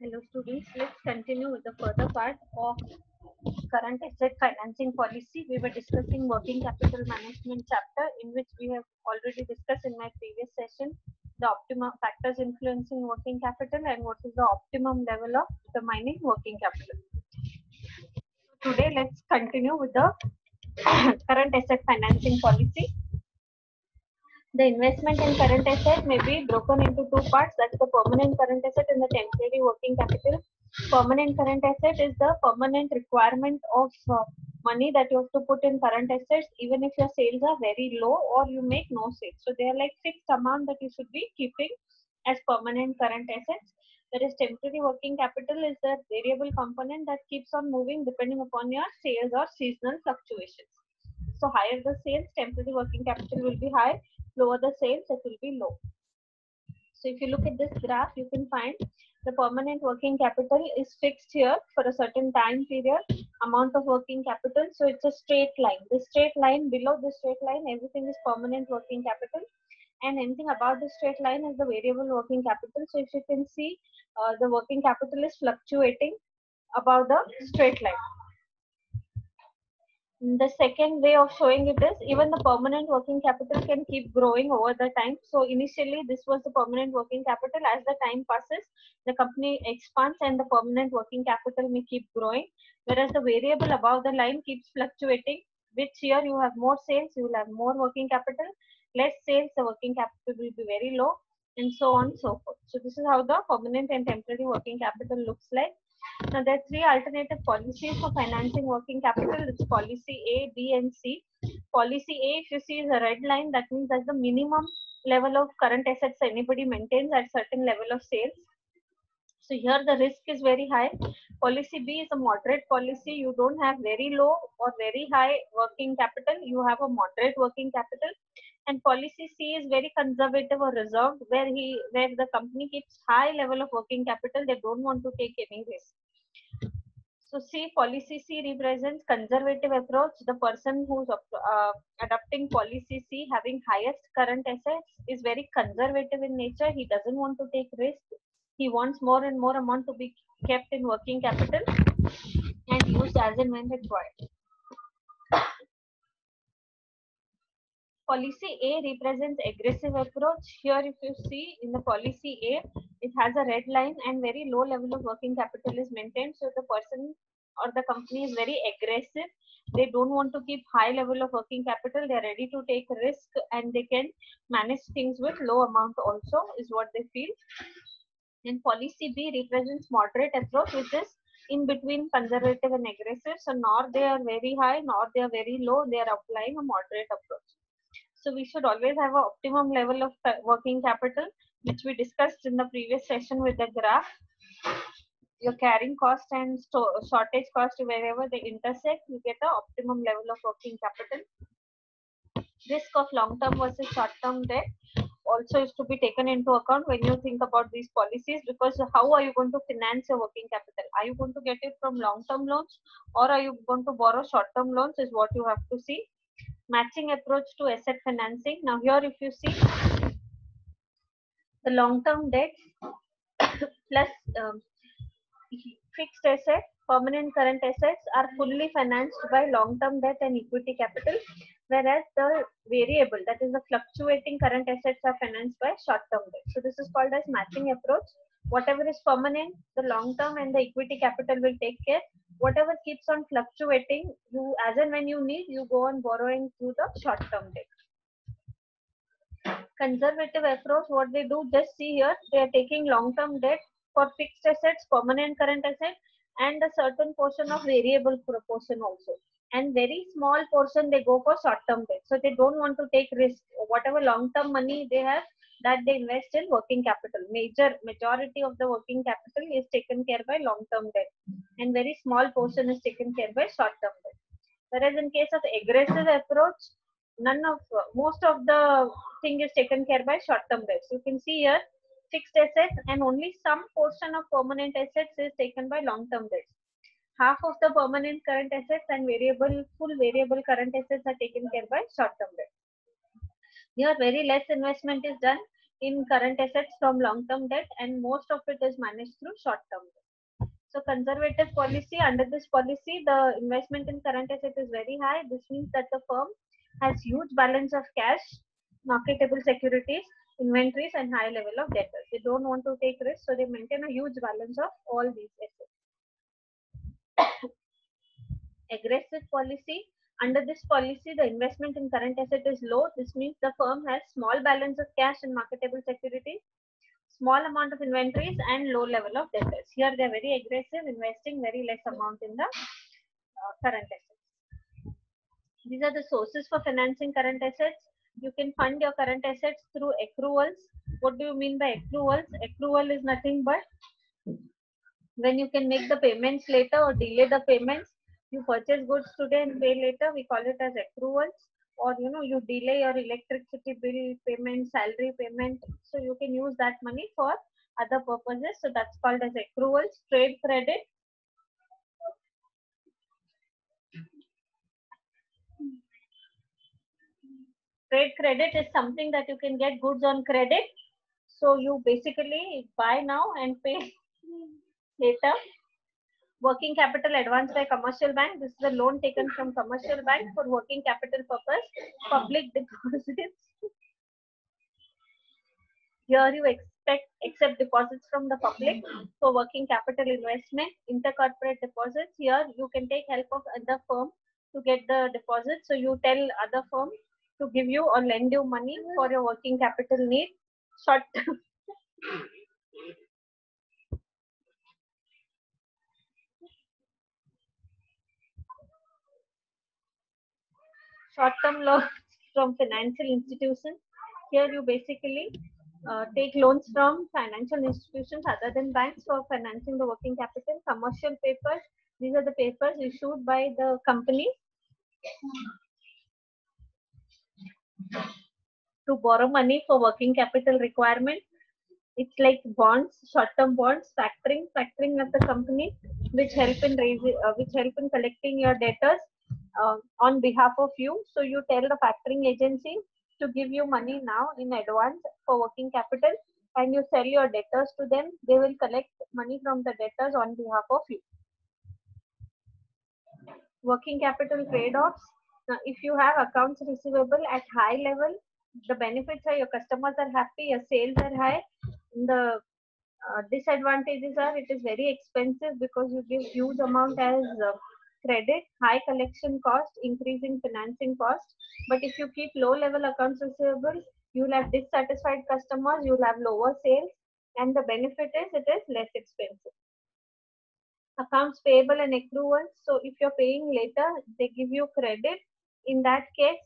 Hello students, let's continue with the further part of current asset financing policy. We were discussing working capital management chapter, in which we have already discussed in my previous session the optimum factors influencing working capital and what is the optimum level of determining working capital. Today let's continue with the current asset financing policy. The investment in current asset may be broken into two parts, that's the permanent current asset and the temporary working capital. Permanent current asset is the permanent requirement of money that you have to put in current assets even if your sales are very low or you make no sales. So they are like fixed amount that you should be keeping as permanent current assets. Whereas temporary working capital is the variable component that keeps on moving depending upon your sales or seasonal fluctuations. So higher the sales, temporary working capital will be high. Lower the sales, it will be low. So if you look at this graph, you can find the permanent working capital is fixed here for a certain time period, amount of working capital. So it's a straight line. The straight line, below the straight line, everything is permanent working capital. And anything above the straight line is the variable working capital. So if you can see, the working capital is fluctuating above the straight line. The second way of showing it is even the permanent working capital can keep growing over the time. So initially this was the permanent working capital. As the time passes, the company expands and the permanent working capital may keep growing. Whereas the variable above the line keeps fluctuating, which here you have more sales, you will have more working capital. Less sales, the working capital will be very low, and so on and so forth. So this is how the permanent and temporary working capital looks like. Now, there are three alternative policies for financing working capital. It's policy A, B, and C. Policy A, if you see, is a red line. That means that's the minimum level of current assets anybody maintains at certain level of sales. So here the risk is very high. Policy B is a moderate policy. You don't have very low or very high working capital. You have a moderate working capital. And policy C is very conservative or reserved, where the company keeps high level of working capital. They don't want to take any risk. So C, policy C represents conservative approach. The person who's adopting policy C, having highest current assets, is very conservative in nature. He doesn't want to take risk. He wants more and more amount to be kept in working capital and used as and when required. Policy A represents aggressive approach. Here, if you see in the policy A, it has a red line and very low level of working capital is maintained. So the person or the company is very aggressive. They don't want to keep high level of working capital. They are ready to take risk and they can manage things with low amount also, is what they feel. And policy B represents moderate approach, which is in between conservative and aggressive. So nor they are very high, nor they are very low. They are applying a moderate approach. So we should always have an optimum level of working capital, which we discussed in the previous session with the graph. Your carrying cost and shortage cost, wherever they intersect, you get an optimum level of working capital. Risk of long-term versus short-term debt also is to be taken into account when you think about these policies, because how are you going to finance your working capital? Are you going to get it from long-term loans or are you going to borrow short-term loans, is what you have to see. Matching approach to asset financing. Now here if you see, the long-term debt plus fixed asset, permanent current assets are fully financed by long-term debt and equity capital, whereas the variable, that is the fluctuating current assets, are financed by short-term debt. So this is called as matching approach. Whatever is permanent, the long-term and the equity capital will take care. Whatever keeps on fluctuating, you as and when you need, you go on borrowing through the short-term debt. Conservative approach, what they do, just see here, they are taking long-term debt for fixed assets, permanent current asset, and a certain portion of variable proportion also. And very small portion they go for short-term debt. So they don't want to take risk. Whatever long-term money they have, that they invest in working capital. Majority of the working capital is taken care by long-term debt, and very small portion is taken care by short-term debt. Whereas in case of aggressive approach, most of the thing is taken care by short-term debts. You can see here fixed assets and only some portion of permanent assets is taken by long-term debts. Half of the permanent current assets and full variable current assets are taken care by short-term debt. Here very less investment is done. in current assets from long-term debt, and most of it is managed through short-term debt. So conservative policy, under this policy, the investment in current asset is very high. This means that the firm has huge balance of cash, marketable securities, inventories, and high level of debtors. They don't want to take risks, so they maintain a huge balance of all these assets. Aggressive policy, under this policy, the investment in current asset is low. This means the firm has small balance of cash and marketable securities, small amount of inventories, and low level of debtors. Here they are very aggressive, investing very less amount in the current assets. These are the sources for financing current assets. You can fund your current assets through accruals. What do you mean by accruals? Accrual is nothing but when you can make the payments later or delay the payments. You purchase goods today and pay later, we call it as accruals. Or you delay your electricity bill payment, salary payment, so you can use that money for other purposes, so that's called as accruals. Trade credit, trade credit is something that you can get goods on credit, so you basically buy now and pay later. Working capital advanced by commercial bank. This is a loan taken from commercial bank for working capital purpose. Public deposits. Here you accept deposits from the public for working capital investment. Intercorporate deposits. Here you can take help of other firm to get the deposits. So you tell other firm to give you or lend you money for your working capital need. Short short-term loans from financial institutions. Here you basically take loans from financial institutions other than banks for financing the working capital. Commercial papers, these are the papers issued by the company to borrow money for working capital requirement. It's like bonds, short-term bonds, factoring of the company, which help in collecting your debtors on behalf of you. So you tell the factoring agency to give you money now in advance for working capital, and you sell your debtors to them. They will collect money from the debtors on behalf of you. Working capital trade-offs. Now, if you have accounts receivable at high level, the benefits are your customers are happy, your sales are high. The disadvantages are it is very expensive because you give huge amount as credit, high collection cost, increasing financing cost. But if you keep low level accounts receivable, you will have dissatisfied customers, you will have lower sales, and the benefit is it is less expensive. Accounts payable and accruals. So if you're paying later, they give you credit. In that case,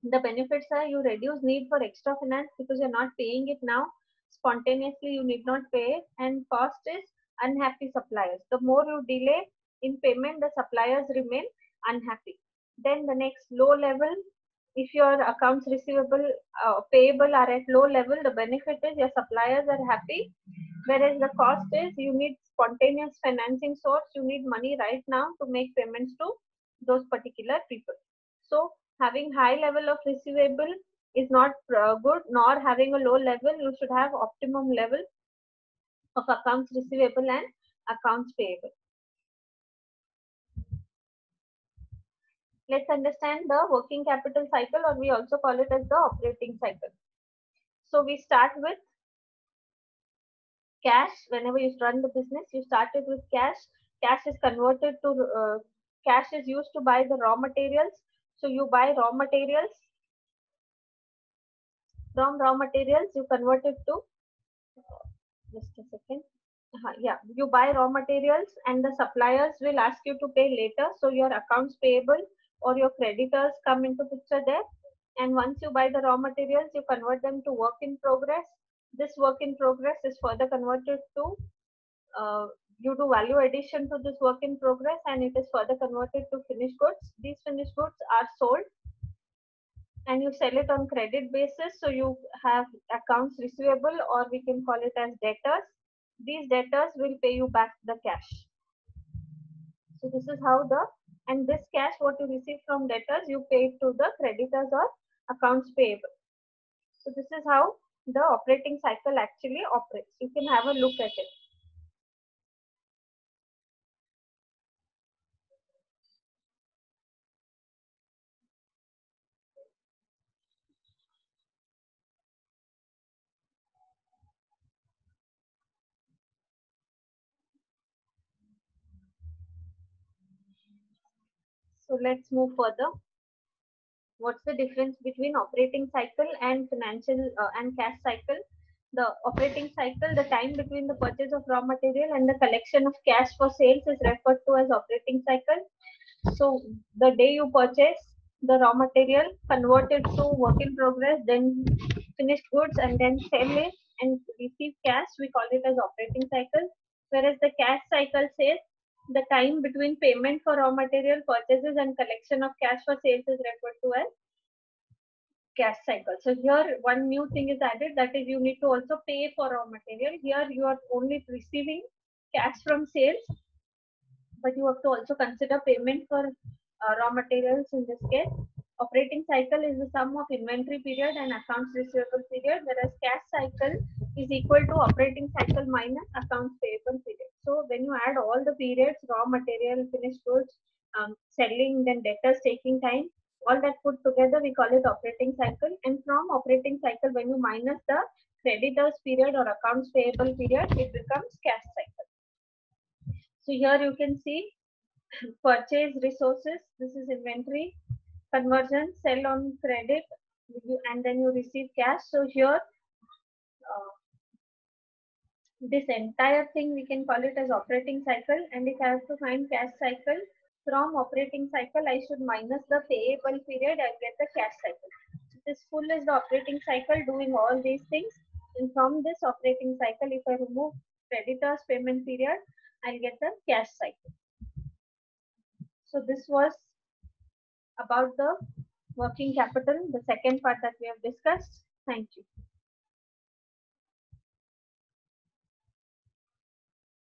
the benefits are you reduce need for extra finance because you're not paying it now. Spontaneously, you need not pay it. And cost is unhappy suppliers. The more you delay in payment, the suppliers remain unhappy. Then the next low level, if your accounts receivable, payable are at low level, the benefit is your suppliers are happy. Whereas the cost is you need spontaneous financing source, you need money right now to make payments to those particular people. So having high level of receivable is not good, nor having a low level. You should have optimum level of accounts receivable and accounts payable. Let's understand the working capital cycle, or we also call it as the operating cycle. So we start with cash. Whenever you run the business, you started with cash. Cash is converted to cash is used to buy the raw materials. So you buy raw materials. From raw materials, you convert it to just a second. Yeah, you buy raw materials, and the suppliers will ask you to pay later. So your accounts payable or your creditors come into picture there. And once you buy the raw materials, you convert them to work in progress. This work in progress is further converted to you do value addition to this work in progress, and it is further converted to finished goods. These finished goods are sold and you sell it on credit basis. So you have accounts receivable, or we can call it as debtors. These debtors will pay you back the cash. So this is how and this cash what you receive from debtors, you pay to the creditors or accounts payable. So this is how the operating cycle actually operates. You can have a look at it. So let's move further. What's the difference between operating cycle and financial and cash cycle? The operating cycle, the time between the purchase of raw material and the collection of cash for sales is referred to as operating cycle. So the day you purchase the raw material, convert it to work in progress, then finished goods, and then sell it and receive cash, we call it as operating cycle. Whereas the cash cycle says the time between payment for raw material purchases and collection of cash for sales is referred to as cash cycle. So here one new thing is added, that is you need to also pay for raw material. Here you are only receiving cash from sales, but you have to also consider payment for raw materials in this case. Operating cycle is the sum of inventory period and accounts receivable period, whereas cash cycle is equal to operating cycle minus accounts payable period. So when you add all the periods, raw material, finished goods, selling, then debtors taking time, all that put together, we call it operating cycle. And from operating cycle, when you minus the creditors period or accounts payable period, it becomes cash cycle. So here you can see purchase resources, this is inventory, conversion, sell on credit, and then you receive cash. So here this entire thing we can call it as operating cycle. And if I have to find cash cycle, from operating cycle I should minus the payable period, I get the cash cycle. So this full is the operating cycle doing all these things. And from this operating cycle, if I remove creditors payment period, I'll get the cash cycle. So this was about the working capital, the second part that we have discussed. Thank you.